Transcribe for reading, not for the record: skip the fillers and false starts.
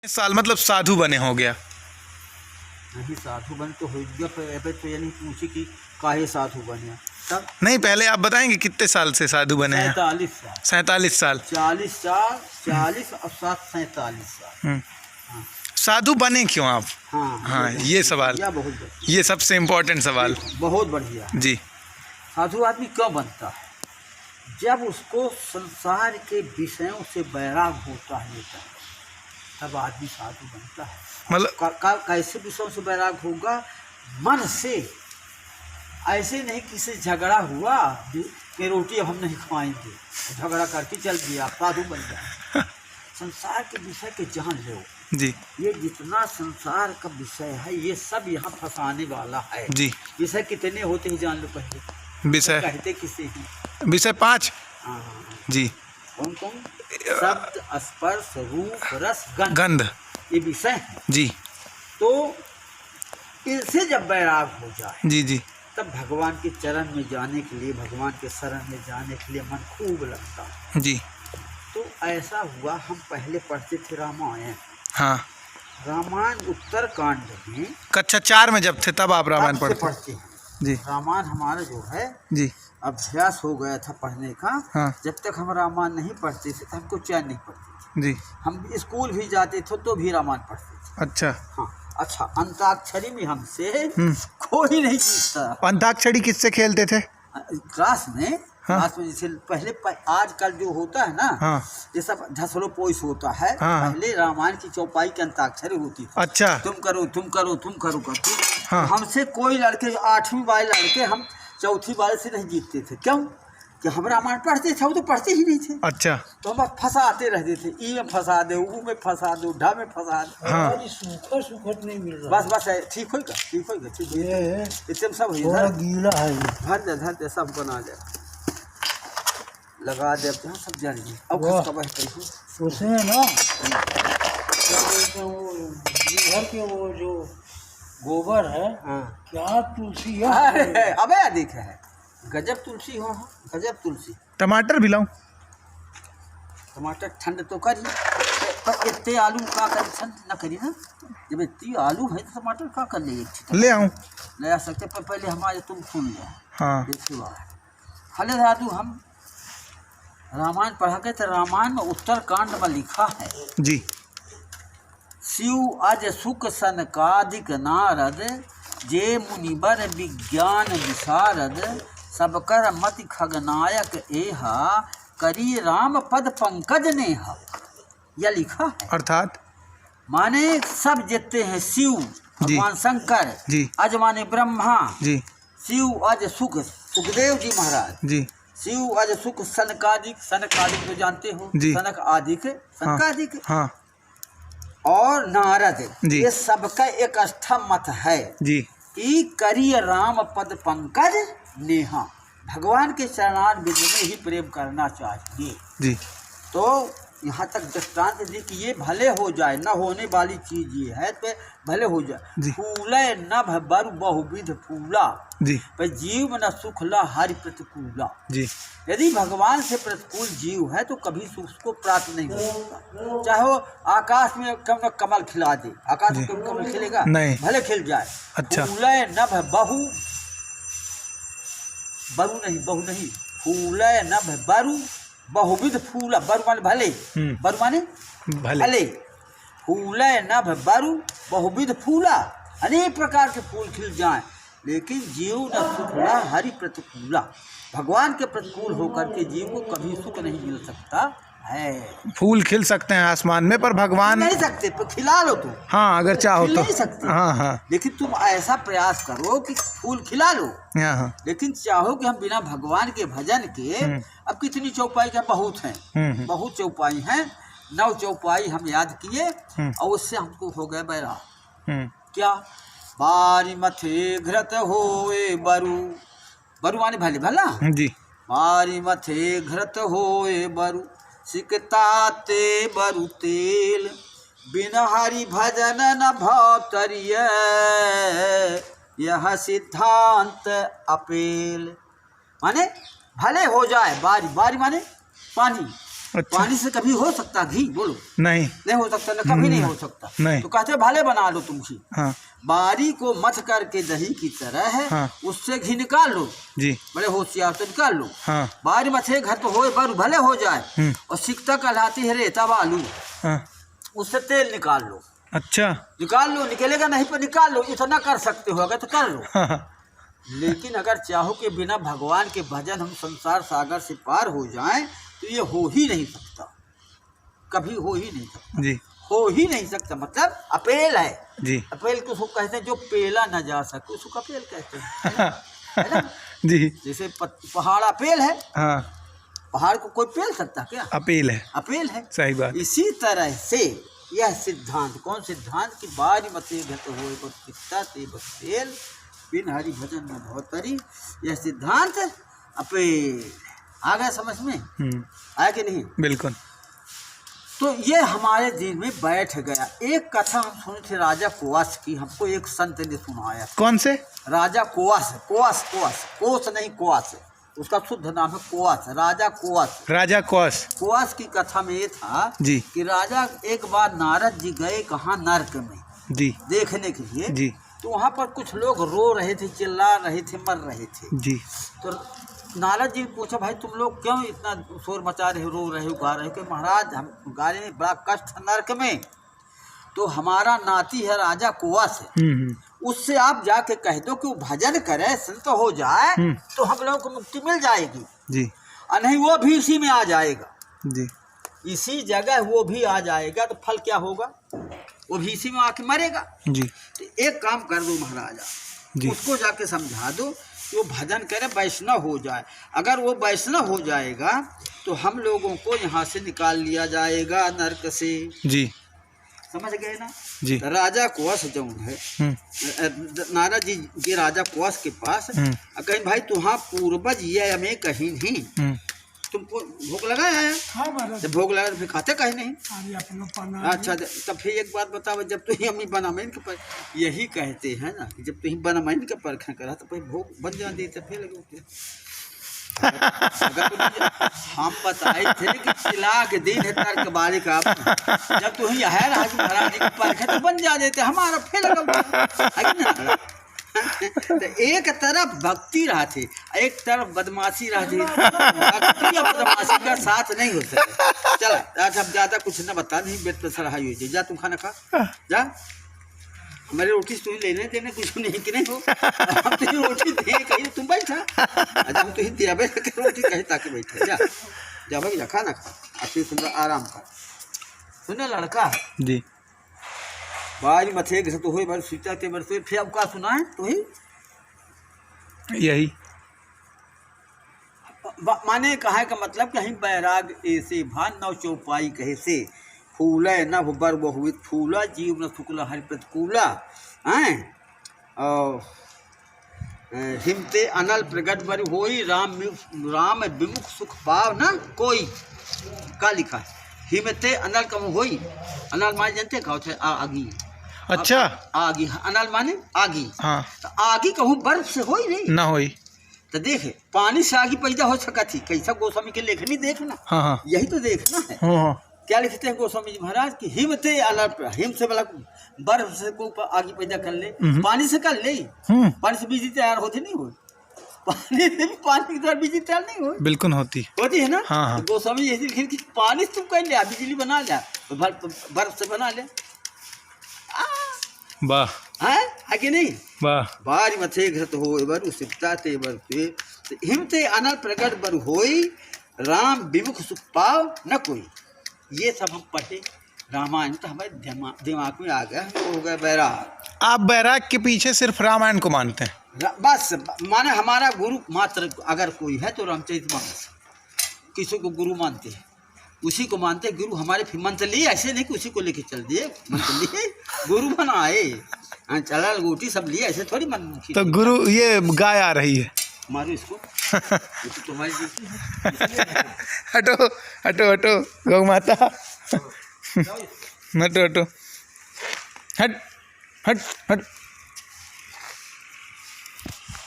साल मतलब साधु बने हो गया? नहीं, साधु बन तो हो गया पर तो ये नहीं पूछे कि काहे साधु बने तब। नहीं, पहले आप बताएंगे कितने साल से साधु बने हैं? 47 साल। 47 साल। 40 साल, 40 और 47 साल। हाँ। साधु बने क्यों आप? हाँ, ये सवाल, ये सबसे इम्पोर्टेंट सवाल। बहुत बढ़िया जी। साधु आदमी क्यों बनता है? जब उसको संसार के विषयों से वैराग होता है तब आदमी साधु बनता है। मतलब कैसे विषयों से वैराग होगा? मन से। ऐसे नहीं किसी झगड़ा हुआ कि रोटी अब हम नहीं खाएंगे, झगड़ा करके चल दिया, साधु बन गया। संसार के विषय के जान लो जी। ये जितना संसार का विषय है ये सब यहाँ फंसाने वाला है जी। विषय कितने होते हैं जान लो पहले। विषय कहते किसे ही? विषय 5। हाँ। जी। कौन कौन? शब्द, स्पर्श, रूप, रस, गंध, ये विषय है। जी। तो इनसे जब वैराग हो जाए जी जी तब भगवान के चरण में जाने के लिए, भगवान के शरण में जाने के लिए मन खूब लगता है। जी। तो ऐसा हुआ, हम पहले पढ़ते थे रामायण। हाँ। रामायण उत्तरकांड में कक्षा 4 में जब थे तब आप रामायण पढ़ते हैं। जी। रामायण हमारा जो है जी अभ्यास हो गया था पढ़ने का। हाँ। जब तक हम रामायण नहीं पढ़ते थे तो हमको चैन नहीं पड़ती थी। जी। हम स्कूल भी जाते थे तो भी रामायण पढ़ते थे। अच्छा। हाँ। अच्छा, अंताक्षरी में हमसे कोई नहीं जीतता। अंताक्षरी किससे खेलते थे? क्लास में। हाँ। क्लास में जैसे पहले आजकल जो होता है ना, हाँ। ये सब धसलो पोइस होता है। हाँ। पहले रामायण की चौपाई की अंताक्षरी होती थी। अच्छा। तुम करो तुम करो तुम करो करके। हाँ। हमसे कोई लड़के 8वीं वाले लड़के हम 4थी वाले से नहीं जीतते थे। क्यों? कि हम रामायण पढ़ते थे, वो तो पढ़ते ही नहीं थे। अच्छा। तो हम फंसाते रहते थे, ई में फंसा दे, ऊ में फंसा दो, ढा में फंसा दो। हाँ। सूखट नहीं मिल रहा। बस ठीक होगा, ठीक होगा, ठीक है। इतने सब गीला है। धर दे सब बना दे, लगा दे जहाँ सब जल गए। अब उसमें ना क्या बोलते हैं वो घर के वो जो गोबर है, क्या तुलसी है? अबे अधिक है, गजब तुलसी हो, गजब तुलसी। टमाटर भी लाऊं? टमाटर ठंड तो करी, पर इतने आलू का करी ठंड न करी ना। जब इतनी आलू है तो टमाटर का कर ले? ले आऊं? ले आ सकते, पर पहले हमारे तुम सुन ले। हाँ। हले दादू, हम रामायण पढ़ा के तो रामायण में उत्तरकांड में लिखा है जी। शिव अज सुख सनकादिक नारद, जे मुनिबर विज्ञान विशारद, सबकर मति खगनायक एहा, करी राम पद पंकज नेहा। यह लिखा है। अर्थात माने सब जितने हैं शिव भगवान शंकर जी, अज माने ब्रह्मा जी, शिव अज सुख सुखदेव जी महाराज जी, शिव अज सुख सनकादिक, सनकादिक तो जानते हो जी, सनक आदिक, सनकादिक। हाँ। और नारद, जी, ये सबका एक आस्था मत है जी, कि करिय राम पद पंकज नेहा, भगवान के चरणार बिंद में ही प्रेम करना चाहिए। जी। तो यहाँ तक दृष्टांत दी कि ये भले हो जाए, न होने वाली चीज ये है तो भले हो जाए। फूले नभ बर बहुविध फूला, जी, पर जीव न सुख ला हरि प्रतिकूला। जी। यदि भगवान से प्रतिकूल जीव है तो कभी सुख को प्राप्त नहीं हो सकता। चाहे वो आकाश में कमल खिला दे, आकाश में कमल खिलेगा? नहीं, भले खिल जाए। अच्छा। फूले नभ बहु नहीं, फूले नभ बरु बहुविध फूला, बरु माने भले, बरु माने भले। फूले नभ बरु बहुविध फूला, अनेक प्रकार के फूल खिल जाएं, लेकिन जीव न सुख ला हरि प्रतिकूला, भगवान के प्रतिकूल होकर के जीव को कभी सुख नहीं मिल सकता है। फूल खिल सकते हैं आसमान में पर भगवान नहीं सकते, पर खिला लो तुम। हाँ, अगर चाहो तो नहीं सकते। हाँ हाँ। लेकिन तुम ऐसा प्रयास करो कि फूल खिला लो। हाँ। लेकिन चाहो कि हम बिना भगवान के भजन के, अब कितनी चौपाई का बहुत हैं, बहुत चौपाई हैं, 9 चौपाई हम याद किए और उससे हमको हो गए बैराग। क्या? बारी मथे घृत होए बरु, बरु माने भले भला जी। बारी मथे घृत होए बरु, सिकताते बरु तेल, बिन हरि भजन न भौतरिय, यह सिद्धांत अपेल। माने भले हो जाए, बारी, बारी माने पानी, अच्छा। पानी से कभी हो सकता घी? बोलो। नहीं। नहीं हो सकता ना, कभी नहीं हो सकता। नहीं। तो कहते भले बना लो तुम घी। हाँ बारी को मथ करके दही की तरह है, हाँ। उससे घी निकाल लो। जी। बड़े होशियार से निकाल लो। हाँ बारी मथे घर तो होए बर भले हो जाए, और सिकता कहलाती है रेता बालू, हाँ। उससे तेल निकाल लो। अच्छा। निकाल लो, निकलेगा नहीं पर निकाल लो, इतना कर सकते हो अगर तो कर लो। हाँ लेकिन अगर चाहो कि बिना भगवान के भजन हम संसार सागर से पार हो जाएं, तो ये हो ही नहीं सकता, कभी हो ही नहीं सकता। जी हो ही नहीं सकता, मतलब अपेल है। जी अपेल को कहते हैं जो पेला न जा सके उसको अपेल कहते हैं, है ना? जी। जैसे पहाड़ अपेल है, हाँ पहाड़ को कोई पेल सकता क्या? अपील है। अपेल है। सही बात। इसी तरह से यह सिद्धांत, कौन सिद्धांत की बारी मते घट होए बस सिकता ते बस तेल, बिन हरि भजन में भवतरी, यह सिद्धांत अपेल। आ गया समझ में? आया कि नहीं? बिल्कुल। तो ये हमारे दिल में बैठ गया। एक कथा हम सुने थे राजा कोस की, हमको एक संत ने सुनाया। कौन से? राजा कोस, कोस कोस कोस नहीं कोस, उसका शुद्ध नाम है कोस, राजा कोस। राजा कौश। कोस की कथा में ये था जी कि राजा एक बार नारद जी गए कहाँ, नर्क में जी देखने के लिए। जी तो वहाँ पर कुछ लोग रो रहे थे, चिल्ला रहे थे, मर रहे थे। जी। तो नारद जी ने पूछा, भाई तुम लोग क्यों इतना शोर मचा रहे हो, रो रहे हो, गा रहे हो? कि महाराज हम गा रहे हैं, बड़ा कष्ट है नर्क में। तो हमारा नाती है राजा कोस, उससे आप जाके कह दो कि वो भजन करे, संत हो जाए, तो हम लोगों को मुक्ति मिल जाएगी जी। और नहीं वो भी इसी में आ जाएगा, जी इसी जगह वो भी आ जाएगा। तो फल क्या होगा? वो भी इसी में आके मरेगा। जी तो एक काम कर दो महाराजा, जी। उसको जाके समझा दो कि वो भजन करे, वैष्णव हो जाए। अगर वो वैष्णव हो जाएगा तो हम लोगों को यहाँ से निकाल लिया जाएगा नरक से। जी। समझ गए ना? जी। राजा कोस जो है, नारद जी के राजा कोस के पास कहीं, भाई तुम्हारा पूर्वज ये हमें कहीं नहीं, तुमको भोग लगाया है? हाँ महाराज। जब भोग लगा तो फिर खाते कहीं नहीं? अरे अपना पाना। अच्छा, तब फिर एक बात बताओ, जब तुम हमें बनामैन के पर यही कहते हैं ना कि जब तुम बनामैन के परखा करा तो फिर भोग बन जा देते फिर लगे। हम बताए थे कि चिला के दिन है तर्क बारी का, जब तुम यह है राज महाराज के परखे तो बन जा देते, हमारा फिर लगा। तो एक तरफ भक्ति रहती, एक तरफ बदमाशी रहती। भक्ति और बदमाशी का साथ नहीं हो सकता। चला आज हम ज्यादा कुछ न बता, नहीं बेट पे सराही हो जाए। जा तुम खाना खा, जा। हमारी रोटी तुम लेने देने कुछ नहीं कि नहीं हो, हम तुझे रोटी दे कहीं तुम बैठा, अच्छा हम तुझे दिया रोटी कहीं ताकि बैठे। जा जा भाई, जा खाना खा, अच्छी सुंदर आराम कर। सुने लड़का जी। बारी मथे घर तो हो बार सीता के बरसे, फिर अब का सुना है तो ही यही माने कहा का मतलब कहीं बैराग ऐसे भान नव चौपाई कहे से, फूला नभ बर बहुवित फूला, जीव न शुक्ला हरि प्रतिकूला हैं, और हिमते अनल प्रगट बर होई, राम विमुख सुख पाव न कोई। का लिखा है? हिमते अनल कम होई, अनल माने जानते का होता है? आगी। अच्छा। आगी, अनल माने आगी। हाँ। तो आगी कहूँ बर्फ से होई नहीं ना होई। तो देखे पानी से आगी पैदा हो सका थी, कैसा गोस्वामी के लेखनी देखना। हाँ हाँ। यही तो देखना है। हाँ। क्या लिखते हैं गोस्वामी जी महाराज की? हिमते अलग, हिम से वाला बर्फ से को आगी पैदा कर ले, पानी से कर ले। पानी से बिजली तैयार होती नहीं हो, पानी से भी पानी की तरह बिजली तैयार नहीं हो, बिल्कुल होती है ना? हाँ हाँ। तो गोस्वामी यही लिखे कि पानी से तुम कर ले, बिजली बना ले, बर्फ से बना ले। वाह है कि नहीं? वाह। बारी मथे घृत हो बर उसिकता ते बर पे, हिमते अनल प्रगट बर होई, राम विमुख सुख पाव न कोई। ये सब हम पढ़े रामायण, तो हमारे दिमाग में आ गया, हम हो गए बैराग। आप बैराग के पीछे सिर्फ रामायण को मानते हैं? बस माने हमारा गुरु मात्र अगर कोई है तो रामचरितमानस, किसी को गुरु मानते हैं उसी को मानते हैं गुरु। हमारे फिर मंत्र लिए, ऐसे नहीं कि उसी को लेके चल दिए, मंत्र लिए गुरु बनाए, चला गोटी सब लिए, ऐसे थोड़ी मन। तो गुरु ये गाय आ रही है, मारो इसको। तो तुम्हारी हटो हटो हटो गौ माता, हटो हटो, हट हट हट।